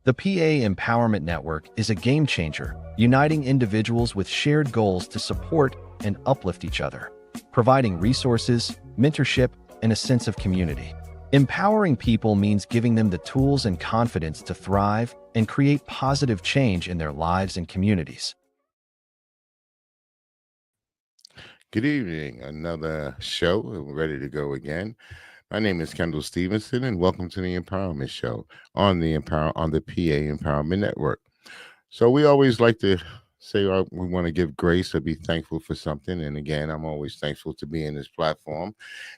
The PA Empowerment Network is a game changer, uniting individuals with shared goals to support and uplift each other, providing resources, mentorship, and a sense of community. Empowering people means giving them the tools and confidence to thrive and create positive change in their lives and communities. Good evening. Another show. We're ready to go again. My name is Kendall Stevenson, and welcome to the Empowerment Show on the PA Empowerment Network. So we always like to say we want to give grace or be thankful for something. And again, I'm always thankful to be in this platform.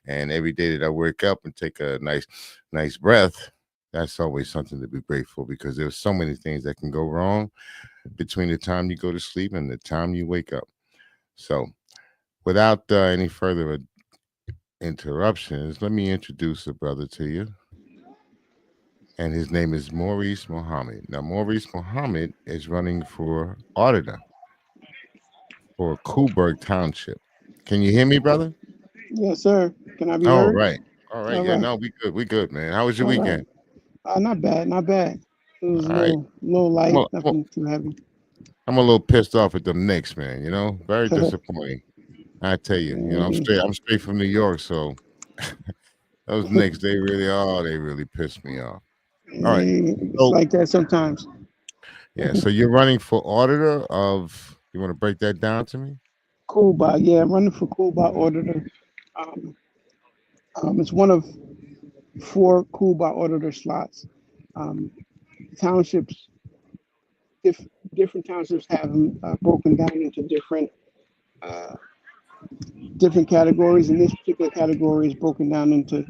And every day that I wake up and take a nice breath, that's always something to be grateful because there's so many things that can go wrong between the time you go to sleep and the time you wake up. So without any further interruptions, let me introduce a brother to you. And his name is Maurice Muhammad. Now, Maurice Muhammad is running for auditor for Coolburg Township. Can you hear me, brother? Yes, sir. Can I be All heard? right. All right. All Yeah, right. no, we good. We good, man. How was your All right. weekend? Not bad. Not bad. It was a All right. little I'm light. a, I'm a, Nothing too heavy. I'm a little pissed off at the Knicks, man. Very disappointing. I tell you, Mm, I'm straight from New York, so those Knicks, they really pissed me off. All right. it's So like that sometimes. yeah, so you're running for auditor of. You want to break that down to me? Cool by yeah, running for cool by auditor. Um, it's one of four cool by auditor slots. Um, townships, diff, different townships have them broken down into uh, different categories, and this particular category is broken down into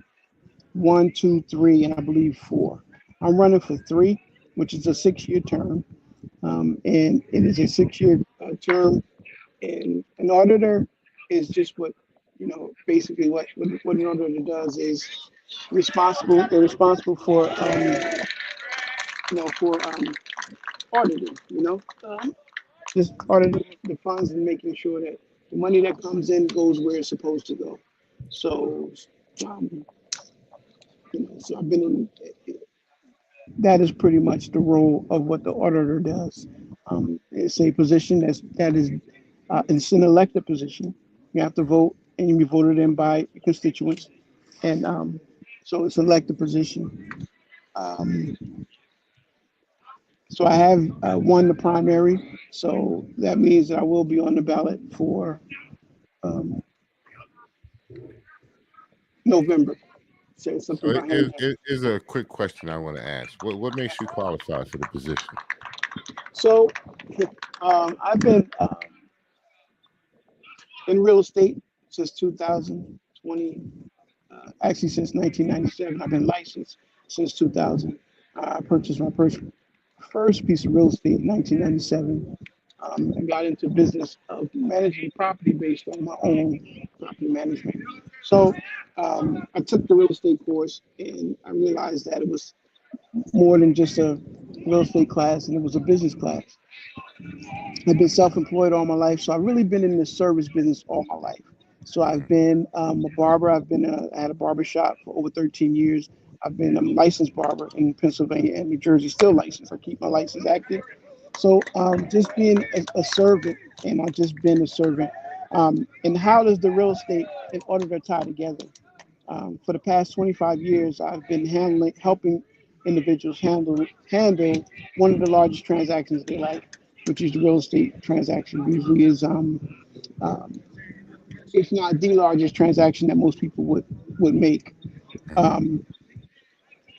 one, two, three, and I believe four. I'm running for three, which is a 6 year term. And it is a 6 year term. And an auditor is just basically what an auditor does is they're responsible for auditing, just auditing the funds and making sure that the money that comes in goes where it's supposed to go. So, um, so I've been in, that is pretty much the role of what the auditor does. It's a position it's an elected position. You have to vote, and you be voted in by your constituents, and so it's an elected position. Um, so I have won the primary, so that means that I will be on the ballot for um, November. Say something So about him. it is a quick question I want to ask. What makes you qualify for the position? So I've been in real estate since 2020. Actually, since 1997, I've been licensed since 2000. I purchased my first piece of real estate in 1997 and got into business of managing property based on my own property management. So I took the real estate course and I realized that it was more than just a real estate class and it was a business class. I've been self-employed all my life, so I've really been in the service business all my life. So I've Mhm. been a barber. I had a barber shop for over 13 years. I've been a licensed barber in Pennsylvania and New Jersey, still licensed. I keep my license active. So just being a servant, and I've just been a servant. And how does the real estate and auditor tie together? For the past 25 years, I've been helping individuals handle one of the largest transactions of their life, which is the real estate transaction. Usually is um, if not the largest transaction that most people would make. Mhm. Um,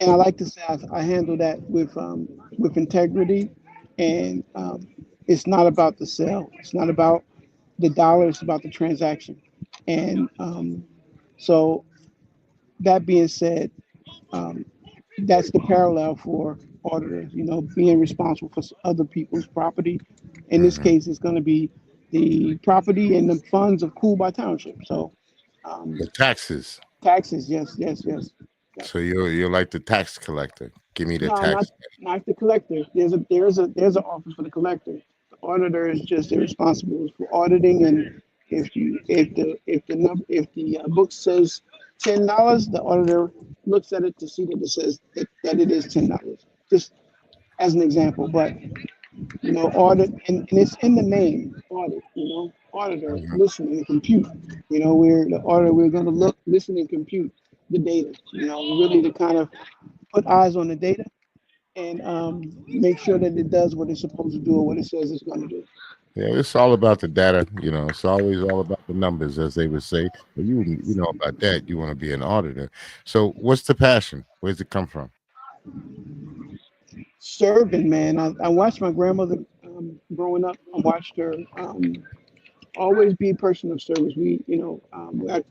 and I like to say I handle that with integrity, and it's not about the sale. It's not about the dollar. It's about the transaction. And so that being said, um, that's the parallel for auditors. Being responsible for other people's property. In this Mhm. case, it's going to be the property and the funds of Cool by Township. So, um, The taxes. taxes, yes, yes, yes, So yes. you're like the tax collector. Give me the No, not tax. not the collector. There's an office for the collector. The auditor is just responsible for auditing, and if the book says $10, the auditor looks at it to see that it says that it is $10. Just as an example. But audit, and it's in the name, audit. Auditor, Mhm. listen and compute. We're the auditor. We're going to look, listen, and compute the data. Really to kind of put eyes on the data and make sure that it does what it's supposed to do or what it says it's going to do. Yeah, it's all about the data. It's always all about the numbers, as they would say. But you know about that. You want to be an auditor. So, what's the passion? Where's it come from? Serving, man. I watched my grandmother growing up. I watched her always be a person of service. I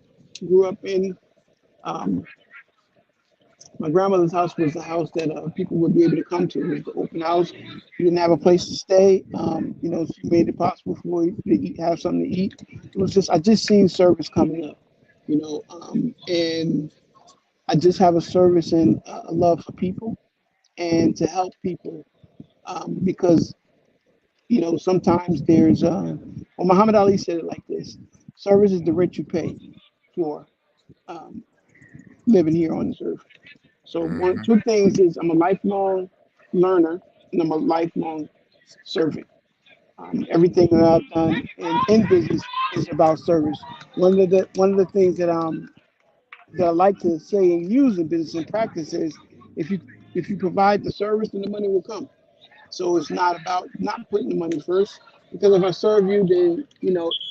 grew up in. Um, my grandmother's house was the house that people would be able to come to. It was the open house. You didn't have a place to stay. She made it possible for you to eat, have something to eat. It was just, I just seen service coming up, and I just have a service and a love for people and to help people because, sometimes well, Muhammad Ali said it like this: service is the rent you pay for um, living here on this earth. So Hmm. two things is I'm a lifelong learner and I'm a lifelong servant. Everything that I've done in business is about service. One of the things that I like to say and use in business and practice is if you if you provide the service, then the money will come. So it's not about not putting the money first, because if I serve you, then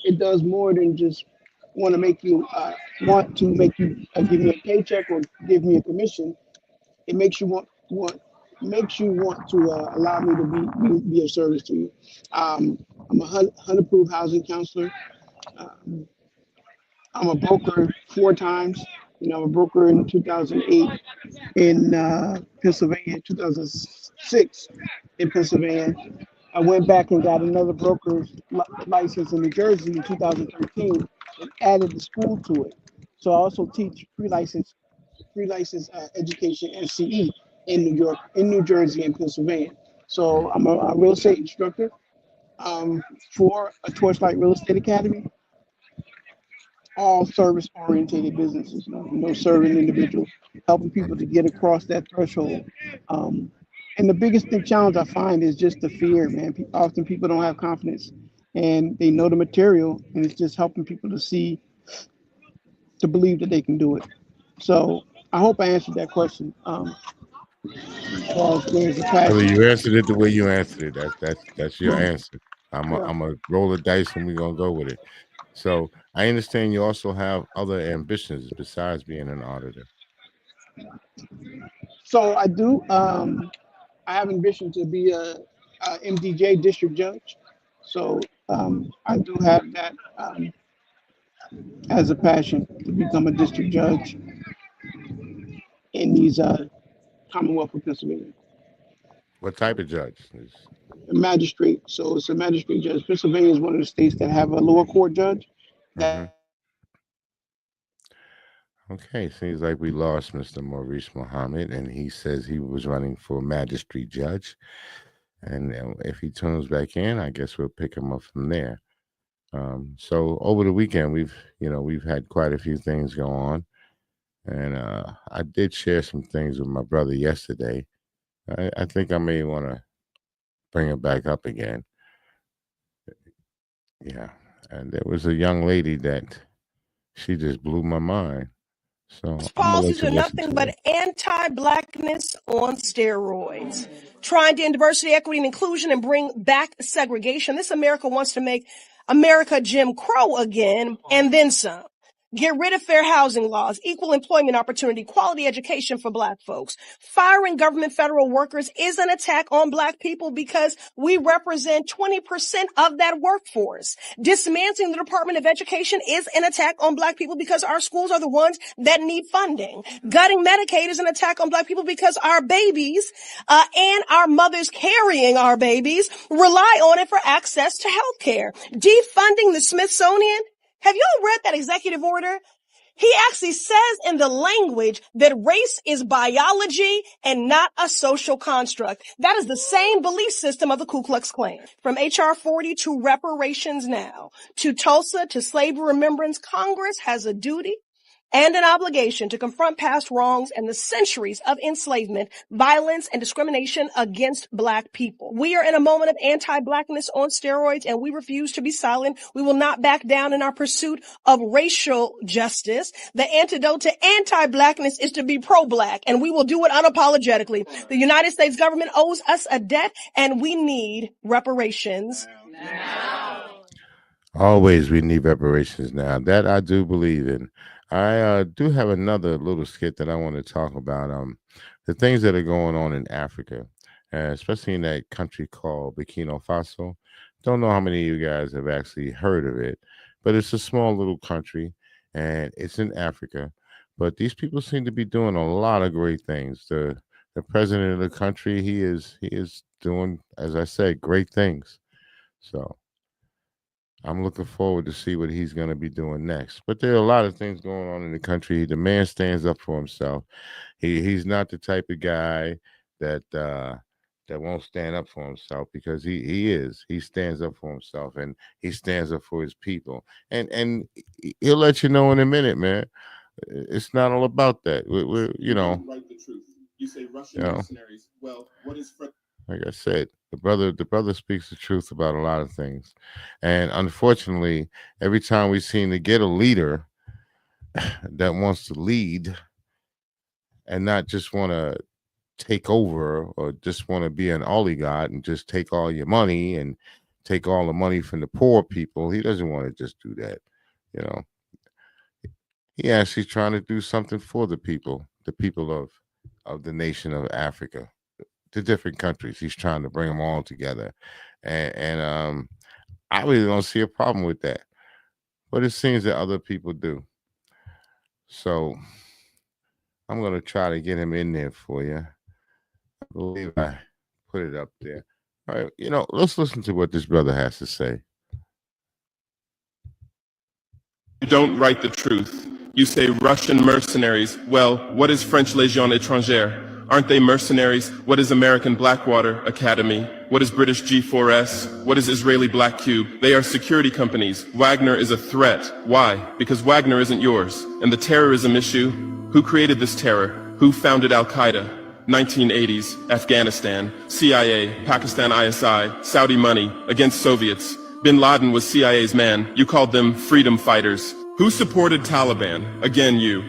it does more than just want to make you give me a paycheck or give me a commission. It makes you want to allow me to be of service to you. I'm a HUD approved housing counselor. Um, I'm a broker 4 times. I'm a broker in 2008 in Pennsylvania, 2006 in Pennsylvania. I went back and got another broker's license in New Jersey in 2013 and added the school to it. So I also teach pre-license education NCE in New York, in New Jersey, and Pennsylvania. So I'm a real estate instructor for a Torchlight Real Estate Academy, all service oriented businesses, serving individuals, helping people to get across that threshold. Um, and the biggest thing, challenge I find is just the fear, man. Often people don't have confidence and they know the material, and it's just helping people to believe that they can do it. So I hope I answered that question. As far as there's a Brother, passion. you answered it the way you answered it. That's your answer. Yeah. I'm a roll the dice and we're gonna go with it. So I understand you also have other ambitions besides being an auditor. So I do. I have ambition to be a MDJ district judge. So I do have that as a passion to become a district judge in these Commonwealth of Pennsylvania. What type of judge? A magistrate. So it's a magistrate judge. Pennsylvania is one of the states that have a lower court judge. Mm-hmm. That Okay, seems like we lost Mr. Maurice Muhammad, and he says he was running for magistrate judge. And if he tunes back in, I guess we'll pick him up from there. So over the weekend, we've had quite a few things go on, and I did share some things with my brother yesterday. I think I may want to bring it back up again. Yeah, and there was a young lady that she just blew my mind. So I'm gonna let Policies you are listen nothing to but it. anti-blackness on steroids. Trying to end diversity, equity, and inclusion and bring back segregation. This America wants to make America Jim Crow again, and then some. Get rid of fair housing laws, equal employment opportunity, quality education for Black folks. Firing government federal workers is an attack on Black people because we represent 20% of that workforce. Dismantling the Department of Education is an attack on Black people because our schools are the ones that need funding. Gutting Medicaid is an attack on Black people because our babies and our mothers carrying our babies rely on it for access to health care. Defunding the Smithsonian. Have y'all read that executive order? He actually says in the language that race is biology and not a social construct. That is the same belief system of the Ku Klux Klan. From H.R. 40 to reparations now, to Tulsa, to slavery remembrance, Congress has a duty and an obligation to confront past wrongs and the centuries of enslavement, violence, and discrimination against Black people. We are in a moment of anti-Blackness on steroids, and we refuse to be silent. We will not back down in our pursuit of racial justice. The antidote to anti-Blackness is to be pro-Black, and we will do it unapologetically. The United States government owes us a debt, and we need reparations now. Always, we need reparations now. That I do believe in. I do have another little skit that I want to talk about. The things that are going on in Africa, especially in that country called Burkina Faso. Don't know how many of you guys have actually heard of it, but it's a small little country, and it's in Africa. But these people seem to be doing a lot of great things. The president of the country, he is doing, as I said, great things. So I'm looking forward to see what he's going to be doing next. But there are a lot of things going on in the country. The man stands up for himself. He's not the type of guy that won't stand up for himself, because he stands up for himself, and he stands up for his people. And he'll let you know in a minute, man. It's not all about that. We're you know, write the truth. You say Russian mercenaries. Well, what is like I said, the brother speaks the truth about a lot of things. And unfortunately, every time we seem to get a leader that wants to lead and not just want to take over or just want to be an oligarch and just take all your money and take all the money from the poor people, he doesn't want to just do that. You know, he actually trying to do something for the people of the nation of Africa. To different countries. He's trying to bring them all together. And I really don't see a problem with that. But it seems that other people do. So I'm going to try to get him in there for you. I believe I put it up there. All right, you know, let's listen to what this brother has to say. You don't write the truth. You say Russian mercenaries. Well, what is French Légion étrangère? Aren't they mercenaries? What is American Blackwater Academy? What is British G4S? What is Israeli Black Cube? They are security companies. Wagner is a threat. Why? Because Wagner isn't yours. And the terrorism issue? Who created this terror? Who founded Al-Qaeda? 1980s, Afghanistan, CIA, Pakistan ISI, Saudi money, against Soviets. Bin Laden was CIA's man. You called them freedom fighters. Who supported Taliban? Again, you.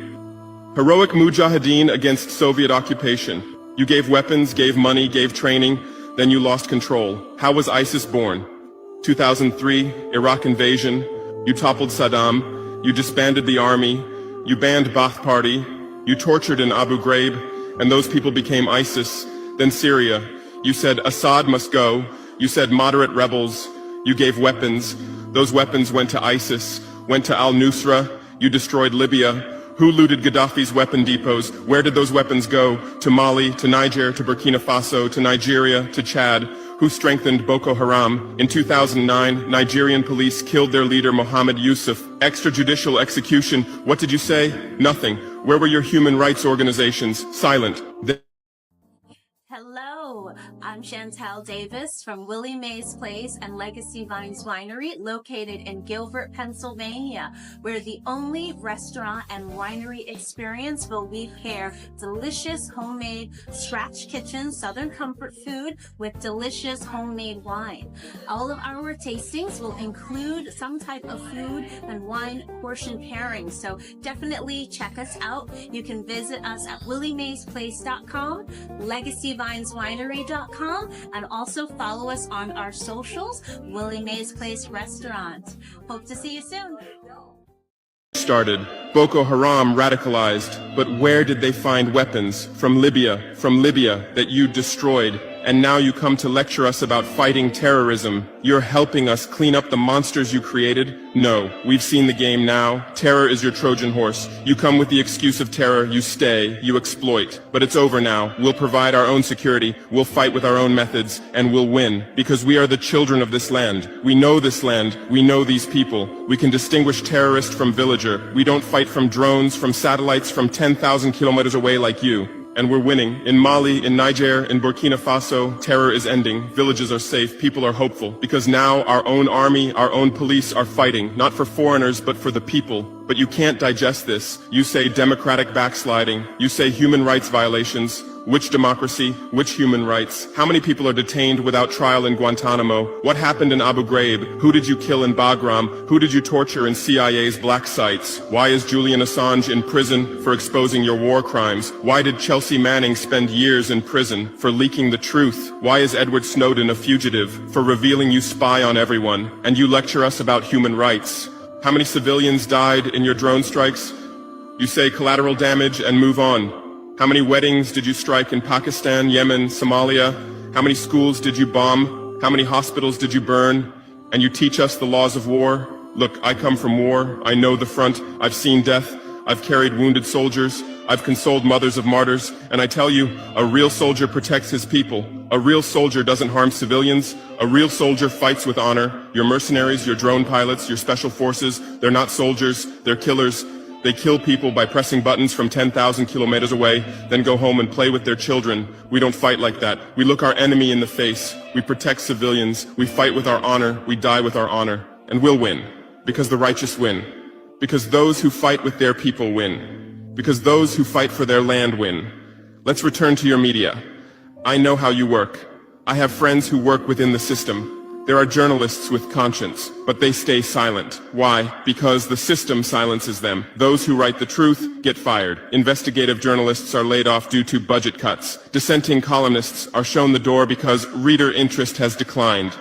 Heroic mujahideen against Soviet occupation. You gave weapons, gave money, gave training, then you lost control. How was ISIS born? 2003, Iraq invasion. You toppled Saddam. You disbanded the army. You banned Ba'ath Party. You tortured in Abu Ghraib, and those people became ISIS. Then Syria. You said Assad must go. You said moderate rebels. You gave weapons. Those weapons went to ISIS, went to al-Nusra. You destroyed Libya. Who looted Gaddafi's weapon depots? Where did those weapons go? To Mali, to Niger, to Burkina Faso, to Nigeria, to Chad? Who strengthened Boko Haram? In 2009, Nigerian police killed their leader Mohammed Yusuf. Extrajudicial execution. What did you say? Nothing. Where were your human rights organizations? Silent. Hello, I'm Chantel Davis from Willie Mae's Place and Legacy Vines Winery, located in Gilbert, Pennsylvania. We're the only restaurant and winery experience where we pair delicious homemade scratch kitchen Southern comfort food with delicious homemade wine. All of our tastings will include some type of food and wine portion pairing, so definitely check us out. You can visit us at williemaysplace.com, legacyvineswinery.com, and also follow us on our socials, Willie Mae's Place Restaurant. Hope to see you soon. Started. Boko Haram radicalized, but where did they find weapons? From Libya that you destroyed. And now you come to lecture us about fighting terrorism. You're helping us clean up the monsters you created? No, we've seen the game now. Terror is your Trojan horse. You come with the excuse of terror, you stay, you exploit. But it's over now. We'll provide our own security, we'll fight with our own methods, and we'll win. Because we are the children of this land. We know this land, we know these people. We can distinguish terrorist from villager. We don't fight from drones, from satellites, from 10,000 kilometers away like you. And we're winning. In Mali, in Niger, in Burkina Faso, terror is ending. Villages are safe. People are hopeful. Because now our own army, our own police are fighting, not for foreigners, but for the people. But you can't digest this. You say democratic backsliding. You say human rights violations. Which democracy? Which human rights? How many people are detained without trial in Guantanamo? What happened in Abu Ghraib? Who did you kill in Bagram? Who did you torture in CIA's black sites? Why is Julian Assange in prison for exposing your war crimes? Why did Chelsea Manning spend years in prison for leaking the truth? Why is Edward Snowden a fugitive for revealing you spy on everyone? And you lecture us about human rights. How many civilians died in your drone strikes? You say collateral damage and move on. How many weddings did you strike in Pakistan, Yemen, Somalia? How many schools did you bomb? How many hospitals did you burn? And you teach us the laws of war? Look, I come from war. I know the front. I've seen death. I've carried wounded soldiers. I've consoled mothers of martyrs. And I tell you, a real soldier protects his people. A real soldier doesn't harm civilians. A real soldier fights with honor. Your mercenaries, your drone pilots, your special forces, they're not soldiers, they're killers. They kill people by pressing buttons from 10,000 kilometers away, then go home and play with their children. We don't fight like that. We look our enemy in the face. We protect civilians. We fight with our honor. We die with our honor. And we'll win. Because the righteous win. Because those who fight with their people win. Because those who fight for their land win. Let's return to your media. I know how you work. I have friends who work within the system. There are journalists with conscience, but they stay silent. Why? Because the system silences them. Those who write the truth get fired. Investigative journalists are laid off due to budget cuts. Dissenting columnists are shown the door because reader interest has declined.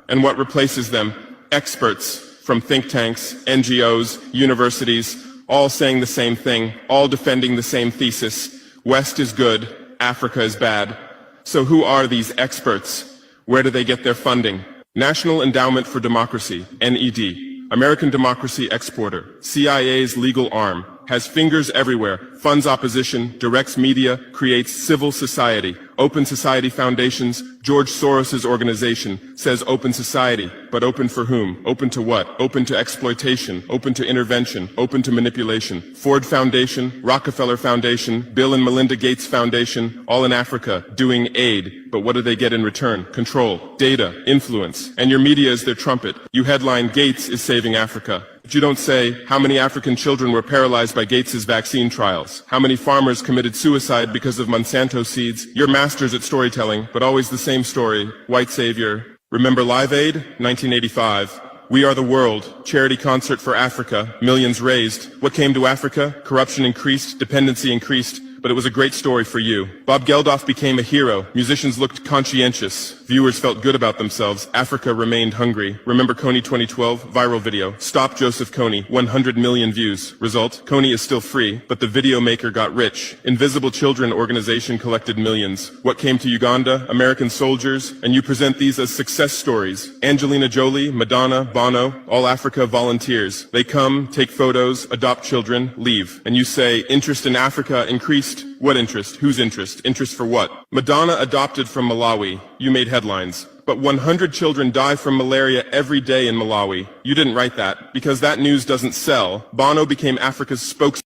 And what replaces them? Experts from think tanks, NGOs, universities, all saying the same thing, all defending the same thesis. West is good, Africa is bad. So who are these experts? Where do they get their funding? National Endowment for Democracy, NED, American Democracy Exporter, CIA's legal arm, has fingers everywhere, funds opposition, directs media, creates civil society. Open Society Foundations, George Soros's organization, says open society, but open for whom? Open to what? Open to exploitation, open to intervention, open to manipulation. Ford Foundation, Rockefeller Foundation, Bill and Melinda Gates Foundation, all in Africa, doing aid. But what do they get in return? Control, data, influence. And your media is their trumpet. You headline, Gates is saving Africa. But you don't say, how many African children were paralyzed by Gates's vaccine trials? How many farmers committed suicide because of Monsanto seeds? You're masters at storytelling, but always the same story. White savior. Remember Live Aid? 1985. We Are the World, charity concert for Africa, millions raised. What came to Africa? Corruption increased, dependency increased. But it was a great story for you. Bob Geldof became a hero. Musicians looked conscientious. Viewers felt good about themselves. Africa remained hungry. Remember Kony 2012? Viral video. Stop Joseph Kony. 100 million views. Result? Kony is still free, but the video maker got rich. Invisible Children organization collected millions. What came to Uganda? American soldiers. And you present these as success stories. Angelina Jolie, Madonna, Bono, all Africa volunteers. They come, take photos, adopt children, leave. And you say, interest in Africa increased. What interest? Whose interest? Interest for what? Madonna adopted from Malawi. You made headlines. But 100 children die from malaria every day in Malawi. You didn't write that, because that news doesn't sell. Bono became Africa's spokesman.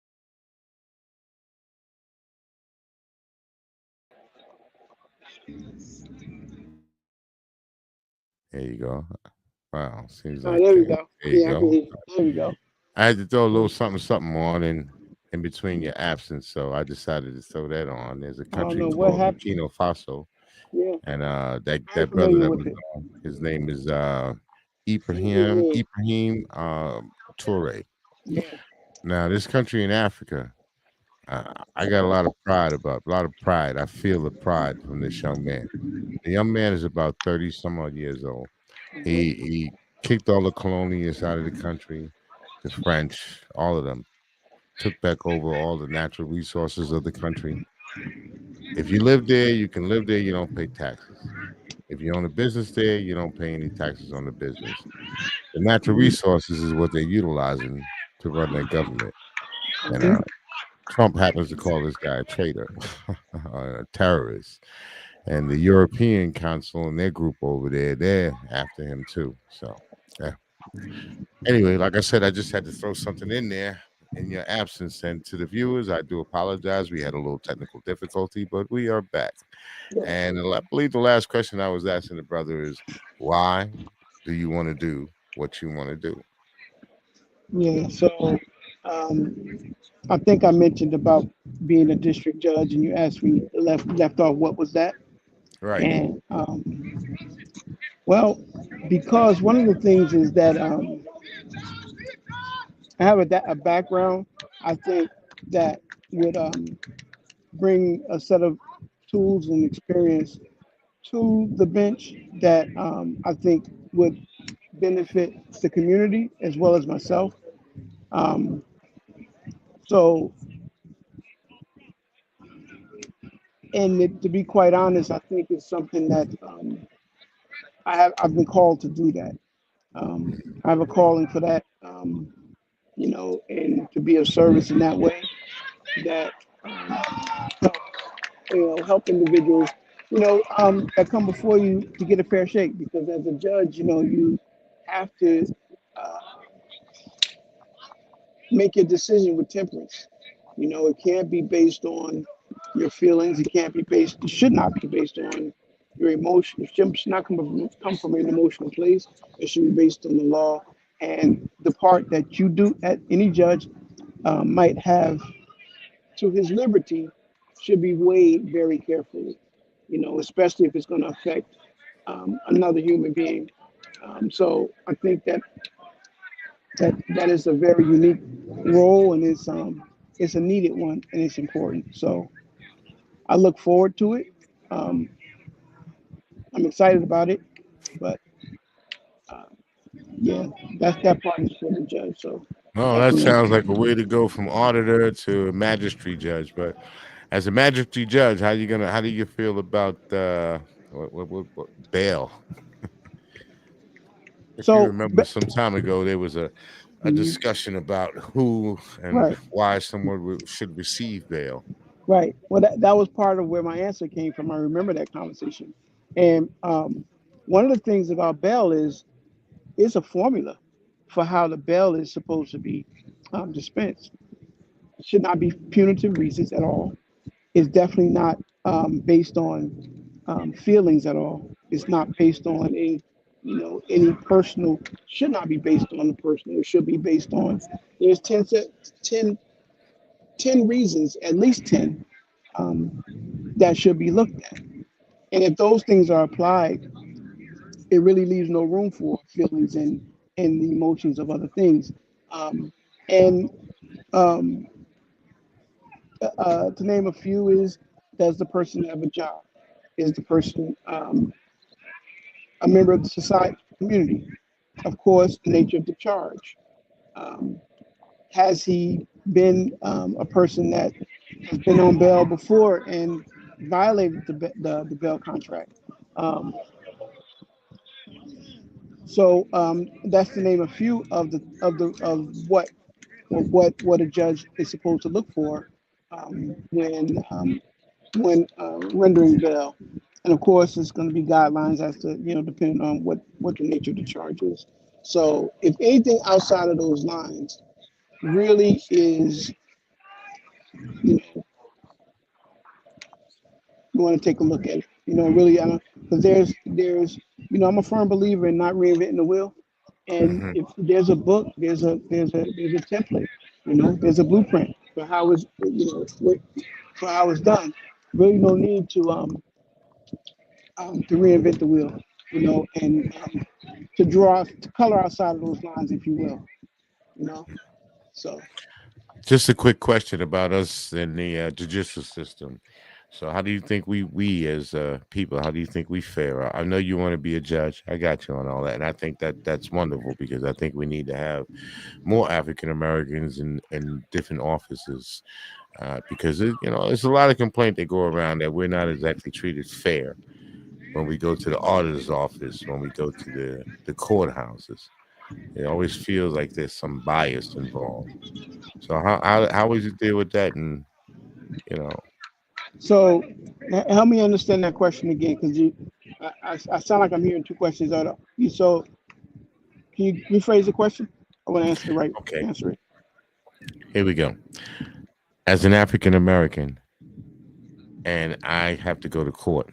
There you go. Wow. Seems Oh, like there we go. there you Yeah, I go. can hear you. There we go. I had to throw a little something on in between your absence, so I decided to throw that on. There's a I don't country know what called happened. Burkina Faso, Yeah, and I'm that brother familiar that with was it. on, his name is Yeah, Ibrahim Toure. yeah. Now, this country in Africa, I got a lot of pride. I feel the pride from this young man. The young man is about 30 some odd years old. He kicked all the colonialists out of the country, the French, all of them, took back over all the natural resources of the country. If you live there, you can live there, you don't pay taxes. If you own a business there, you don't pay any taxes on the business. The natural resources is what they're utilizing to run their government. And Okay. Trump happens to call this guy a traitor, a terrorist. And the European Council and their group over there, they're after him too. So, yeah. Anyway, like I said, I just had to throw something in there in your absence. And to the viewers, I do apologize. We had a little technical difficulty, but we are back. And I believe the last question I was asking the brother is, why do you want to do what you want to do? Yeah. So I think I mentioned about being a district judge, and you asked me left off what was that, Right. and well, because one of the things is that I have a background. I think that would bring a set of tools and experience to the bench that I think would benefit the community as well as myself. Um, so, to be quite honest, I think it's something that I've been called to do that. I have a calling for that, and to be of service in that way. That help, help individuals, that come before you to get a fair shake. Because as a judge, you have to uh, make your decision with temperance. It can't be based on your feelings. It can't be based. It should not be based on your emotion. It should not come from an emotional place. It should be based on the law and the part that you do. At any judge might have to his liberty should be weighed very carefully. Especially if it's going to affect another human being. So I think that is a very unique role, and it's a needed one, and it's important. So I look forward to it. Um, I'm excited about it, but uh, yeah, that part is for the judge. So Oh, that definitely sounds like a understand. way to go from auditor to magistrate judge. But as a magistrate judge, how do you feel about what bail? If you So remember, some time ago there was a mhm, discussion about who and right, why someone should receive bail. right. Well, that was part of where my answer came from. I remember that conversation, and one of the things about bail is it's a formula for how the bail is supposed to be dispensed. It should not be punitive reasons at all. It's definitely not based on feelings at all. It's not based on any personal. Should not be based on the personal. It should be based on. There's 10, 10 reasons, at least 10, um, that should be looked at. And if those things are applied, it really leaves no room for feelings and the emotions of other things. Um, and um, to name a few is, does the person have a job? Is the person a member of the society, community? Of course, the nature of the charge. Um, has he been a person that has been on bail before and violated the bail contract? Um, so that's to name a few of what a judge is supposed to look for when rendering bail. And of course, it's going to be guidelines as to, depending on what the nature of the charge is. So if anything outside of those lines really is, you know, you want to take a look at it, really, because I'm a firm believer in not reinventing the wheel. And Hmm. if there's a book, there's a template, there's a blueprint for how it's, for how it's done. Really no need to reinvent the wheel, and to color outside of those lines, if you will, you know. So Just a quick question about us in the judicial system. So, how do you think we as people? How do you think we fare? I know you want to be a judge. I got you on all that, and I think that's wonderful because I think we need to have more African Americans in different offices because there's a lot of complaint that go around that we're not exactly treated fair when we go to the auditor's office, when we go to the courthouses. It always feels like there's some bias involved. So how would you deal with that? And you know, so help me understand that question again, because I sound like I'm hearing two questions out of you. So can you rephrase the question? I want to okay, answer it. here we go. As an African American, and I have to go to court.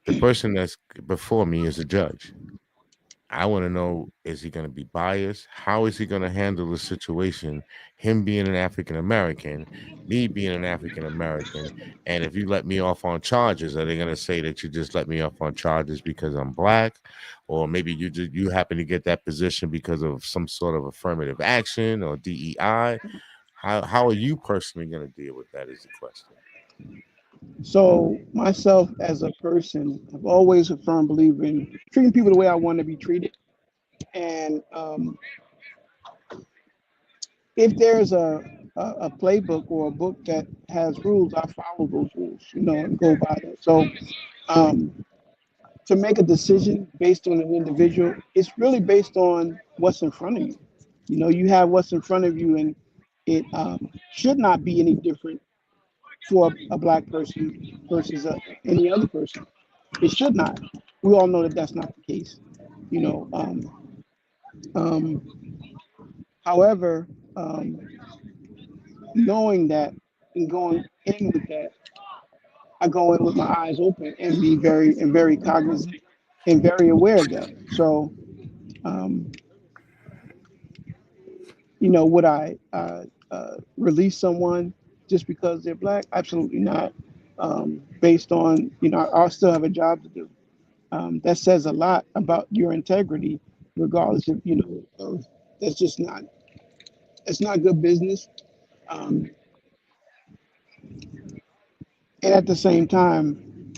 The person that's before me is a judge. I want to know, is he going to be biased? How is he going to handle the situation? Him being an African American, me being an African American, and if you let me off on charges, are they going to say that you just let me off on charges because I'm black, or maybe you happen to get that position because of some sort of affirmative action or DEI? How are you personally going to deal with that? Is the question. So myself as a person, I've always a firm believer in treating people the way I want to be treated. And if there's a playbook or a book that has rules, I follow those rules, and go by that. So um, to make a decision based on an individual, it's really based on what's in front of you. You have what's in front of you, and it should not be any different for a black person versus any other person. It should not. We all know that that's not the case. You know. Um, However, knowing that and going in with that, I go in with my eyes open and be very cognizant and very aware of that. So, um, would I release someone just because they're black? Absolutely not. Based on, I'll still have a job to do. That says a lot about your integrity, regardless of, that's just not, it's not good business. Um, and at the same time,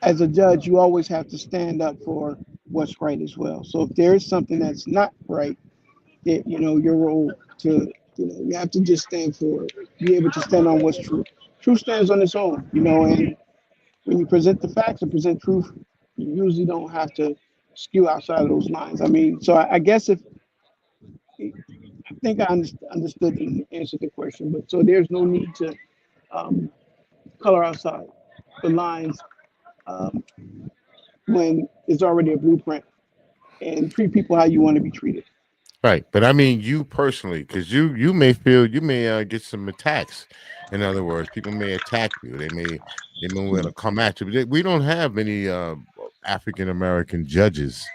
as a judge, you always have to stand up for what's right as well. So if there is something that's not right, that your role to, you have to just stand for it, be able to stand on what's true. Truth stands on its own, and when you present the facts and present truth, you usually don't have to skew outside of those lines. I mean, so I guess if I think I understood and answered the question, but so there's no need to um, color outside the lines um, when it's already a blueprint and treat people how you want to be treated. Right, but I mean you personally, because you may feel you may get some attacks. In other words, people may attack you. They may want to come at you. We don't have many African American judges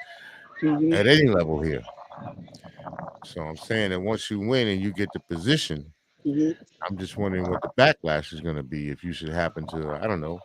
Hmm. at any level here. So I'm saying that once you win and you get the position, Hmm. I'm just wondering what the backlash is going to be if you should happen to, I don't know,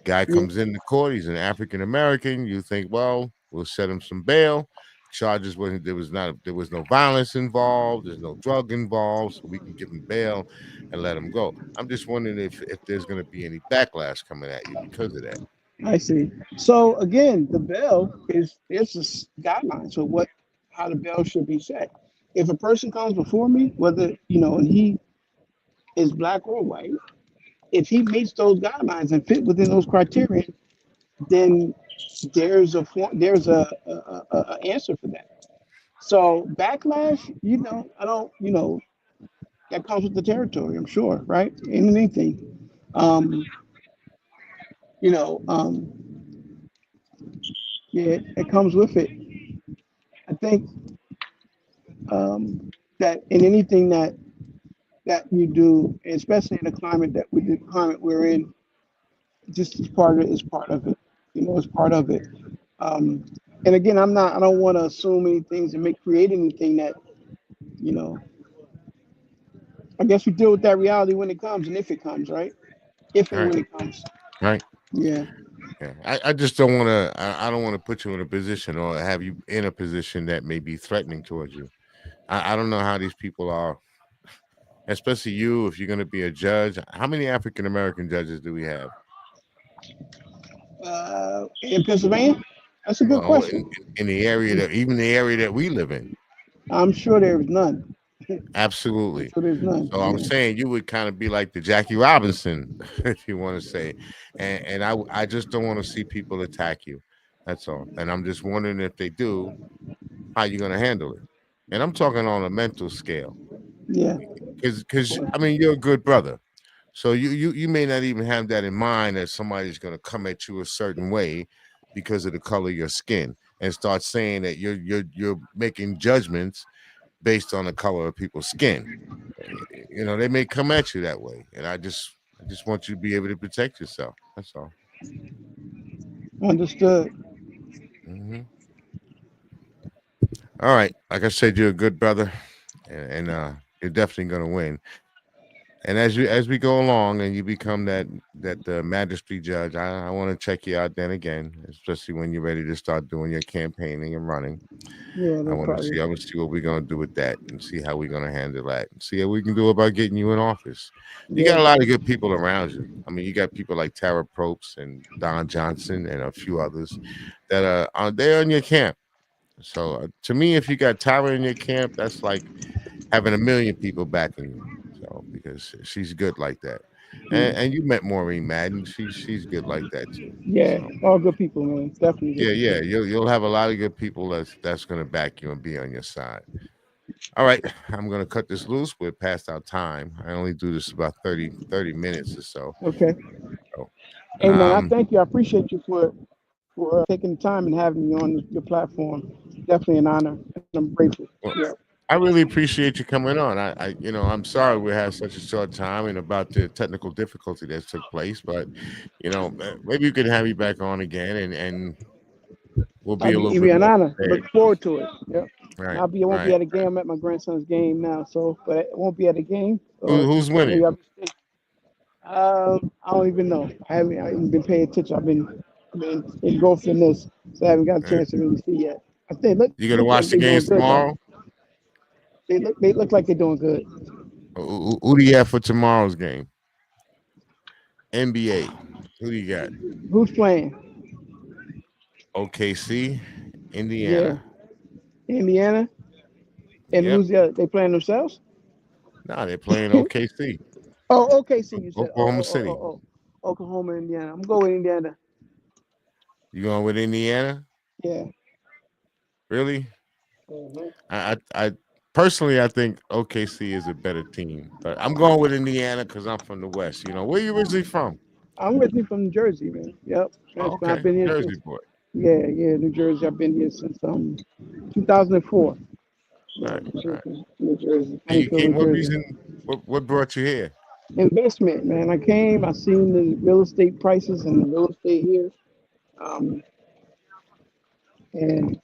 guy Yeah, comes in the court, he's an African American. You think, well, we'll set him some bail. Charges wasn't there was no violence involved, there's no drug involved, so we can give him bail and let him go. I'm just wondering if there's going to be any backlash coming at you because of that. I see. So again, the bell is it's a guidelines for how the bell should be set. If a person comes before me, whether and he is black or white, if he meets those guidelines and fit within those criteria, then there's a answer for that. So backlash, I don't, that comes with the territory, I'm sure, right? In anything, um, you know, um, yeah, it comes with it. I think that in anything that you do, especially in the climate we're in, just as part of it is part of it. It's part of it. Um, and again, I don't want to assume any things and create anything that, you know, I guess we deal with that reality when it comes and if it comes, right? If All and right, when it comes. right. Yeah. Yeah. I just don't want to. I don't want to put you in a position or have you in a position that may be threatening towards you. I don't know how these people are, especially you. If you're going to be a judge, how many African American judges do we have? In Pennsylvania? That's a good Well, question. in the area that even the area that we live in, I'm sure there's none. I'm absolutely. sure there's none. So I'm Yeah. saying you would kind of be like the Jackie Robinson, if you want to say, and I just don't want to see people attack you. That's all. And I'm just wondering if they do, how you going to handle it. And I'm talking on a mental scale, Yeah. because I mean you're a good brother. So you may not even have that in mind that somebody's going to come at you a certain way because of the color of your skin and start saying that you're making judgments based on the color of people's skin. They may come at you that way, and I just want you to be able to protect yourself. That's all. Understood. Hmm. All right. Like I said, you're a good brother, and you're definitely going to win. And as we go along, and you become that magistrate judge, I want to check you out then again, especially when you're ready to start doing your campaigning and running. Yeah, I no want to see. problem. I want to see what we're gonna do with that, and see how we're gonna handle that, and see how we can do about getting you in office. You Yeah, got a lot of good people around you. I mean, you got people like Tara Probst and Don Johnson and a few others that are there in your camp. So to me, if you got Tara in your camp, that's like having a million people backing you. So because she's good like that, yeah, and you met Maureen Madden, she's good like that too. yeah. So All good people, man. Definitely good yeah, yeah, people. you'll have a lot of good people that's gonna back you and be on your side. All right, I'm gonna cut this loose. We're past our time. I only do this about 30 minutes or so. Okay. So, Hey, man, I um, thank you. I appreciate you for taking the time and having me on your platform. Definitely an honor, and I'm grateful. well, Yeah. I really appreciate you coming on. I'm sorry we had such a short time and about the technical difficulty that took place, but maybe you could have you back on again, and we'll be a little It'd bit be an more honor. prepared. Look forward to it. Yeah. Right, I won't be right. at a game. I'm at my grandson's game now, so but I won't be at a game. Who's Maybe winning? I don't even know. I haven't been paying attention. I've been engulfed in this, so I haven't got a Right. chance to really see yet. I think You gonna look watch like the they're doing games good though. tomorrow? They look like they're doing good. Who do you have for tomorrow's game? NBA. Who do you got? Who's playing? OKC, Yeah, Indiana. Indiana. And Yep. who's the other? They playing themselves? No, they're playing OKC, Oh, OKC. You said. Oklahoma City. Oklahoma, Indiana. I'm going with Indiana. You going with Indiana? Yeah. Really? Mhm. I personally I think OKC is a better team, but I'm going with Indiana because I'm from the West. Where you originally from? I'm originally from New Jersey, man. Yep. Oh, I've okay, been here Jersey since. boy. Yeah, New Jersey. I've been here since 2004. Yeah, Right, right. New Jersey, And you Plainfield, New came. What Jersey. reason? What brought you here? Investment, man. I came. I seen the real estate prices and the real estate here, um, and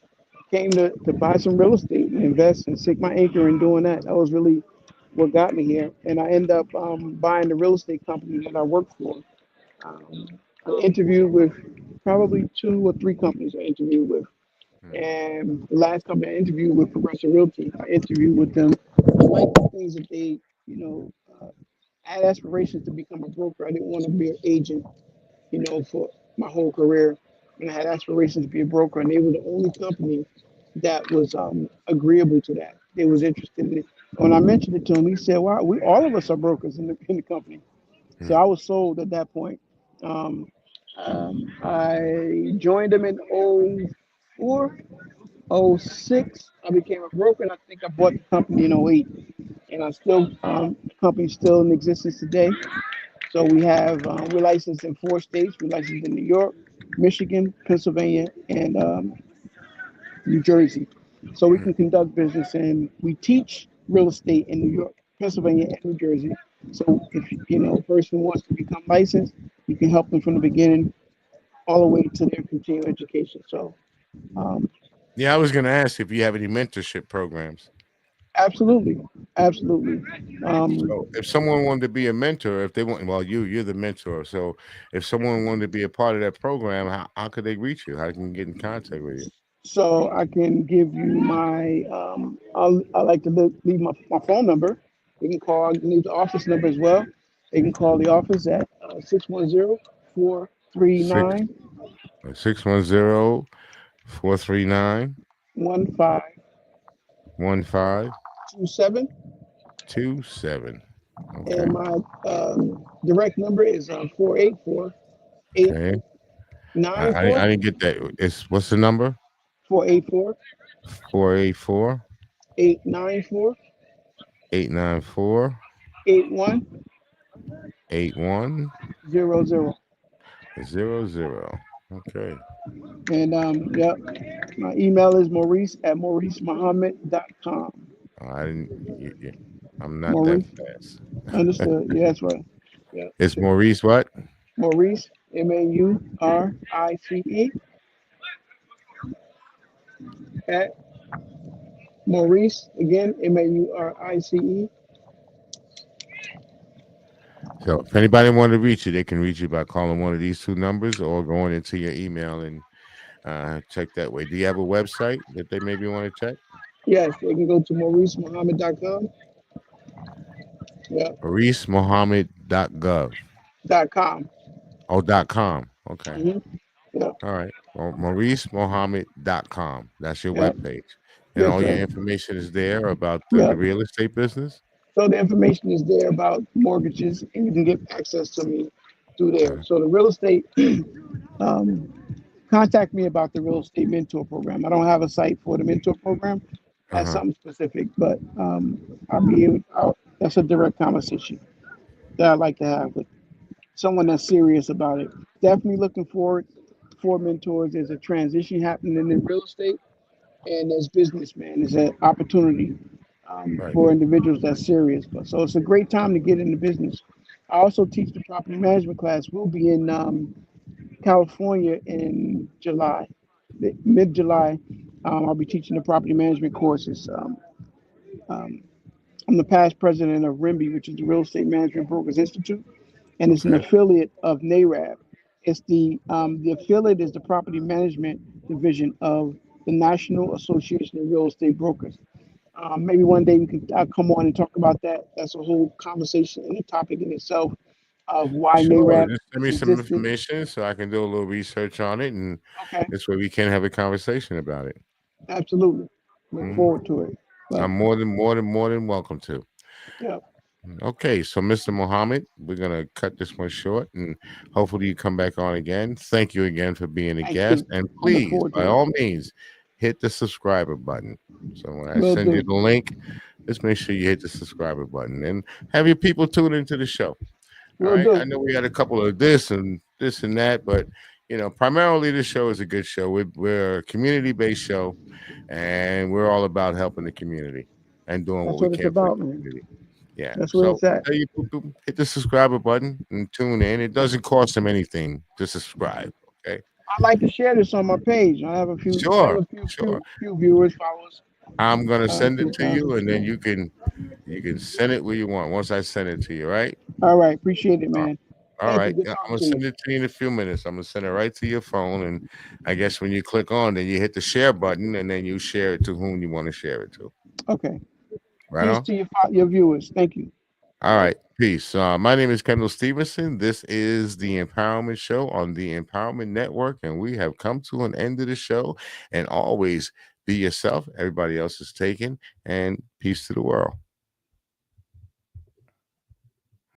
came to buy some real estate and invest and sink my anchor in doing that. That was really what got me here, and I ended up buying the real estate company that I work for. Um, I interviewed with probably two or three companies I interviewed with. Hmm. And the last company I interviewed with, Progressive Realty, I interviewed with them. I like the things that they, I had aspirations to become a broker. I didn't want to be an agent, for my whole career. And I had aspirations to be a broker, and they were the only company that was agreeable to that. They was interested in it. When I mentioned it to him, he said, "Wow, we all of us are brokers in the company." So Hmm. I was sold at that point. Um, I joined them in '04, '06. I became a broker, and I think I bought the company in '08. And I still, the company's still in existence today. So we're licensed in 4 states. We're licensed in New York, Michigan, Pennsylvania, and New Jersey. So we Hmm. can conduct business, and we teach real estate in New York, Pennsylvania, and New Jersey. So if a person wants to become licensed, you can help them from the beginning all the way to their continuing education. So um, Yeah, I was going to ask if you have any mentorship programs. absolutely, absolutely. Um, So if someone wanted to be a mentor, if they want, well, you're the mentor. So if someone wanted to be a part of that program, how could they reach you? How can you get in contact with you? so I can give you my, I like to leave my phone number. You can call, I can leave the office number as well. They can call the office at 610 Six 610 439 1527. 1527. And Okay. my direct number is 484 Okay. I didn't get that. It's what's the number? 484 484 894 894 8100. 8100. Okay. And yep, my email is Maurice at mauricemuhammad.com. I didn't. I'm not that Maurice, fast. understood. Yeah, that's right. Yeah, It's Maurice what? Maurice Maurice at Maurice, again, Maurice. So if anybody want to reach you, they can reach you by calling one of these two numbers or going into your email and check that way. Do you have a website that they maybe want to check? Yes, they can go to MauriceMohammed.com. Yeah, MauriceMohammed.gov. .com. Oh, .com. Okay. Yeah, All right. Well, MauriceMohammed.com. That's your yeah, webpage. And yes, all your sir. information is there about Yeah. the real estate business? So the information is there about mortgages, and you can get access to me through there. Okay. So the real estate, um, contact me about the real estate mentor program. I don't have a site for the mentor program. That's Uh-huh. something specific, but that's a direct conversation that I like to have with someone that's serious about it. Definitely looking forward for mentors. There's a transition happening in the real estate, and as businessman, there's an opportunity Right. for individuals that's serious. But so it's a great time to get into business. I also teach the property management class. We'll be in California in July, mid July. I'll be teaching the property management courses. Um, I'm the past president of RIMBY, which is the Real Estate Management Brokers Institute, and it's an Okay. affiliate of NARAB. It's the affiliate is the property management division of the National Association of Real Estate Brokers. Maybe one day we can I'll come on and talk about that. That's a whole conversation and a topic in itself of why Sure. NARAB Just send me some existed. information so I can do a little research on it, and Okay, this way we can have a conversation about it. absolutely. Look Mhm. forward to it. But I'm more than welcome to. yeah, Okay, so Mr. Muhammad, we're gonna cut this one short, and hopefully you come back on again. Thank you again for being a thank guest, you. and I look please, forward by to it. all means, hit the subscriber button. So when I Will send you do. the link, just make sure you hit the subscriber button and have your people tune into the show. All Will right. I do. know we had a couple of this and that, but primarily this show is a good show. We're a community-based show, and we're all about helping the community and doing what That's we what it's can for the about, man. community. Yeah. That's where So it's at. tell your people, hit the subscriber button and tune in. It doesn't cost them anything to subscribe. Okay. I like to share this on my page. I have Sure. a few Sure. viewers, followers I'm gonna send it through to you, and then time. you can send it where you want once I send it to you, right? All right, appreciate it, Uh, man. All Thank you. right. Good Yeah, I'm talking gonna to you. send it to you in a few minutes. I'm gonna send it right to your phone, and I guess when you click on, then you hit the share button, and then you share it to whom you want to share it to. Okay. Right Peace on. to your viewers. Thank you. All right. Peace. My name is Kendall Stevenson. This is the Empowerment Show on the Empowerment Network, and we have come to an end of the show. And always be yourself. Everybody else is taken, and peace to the world.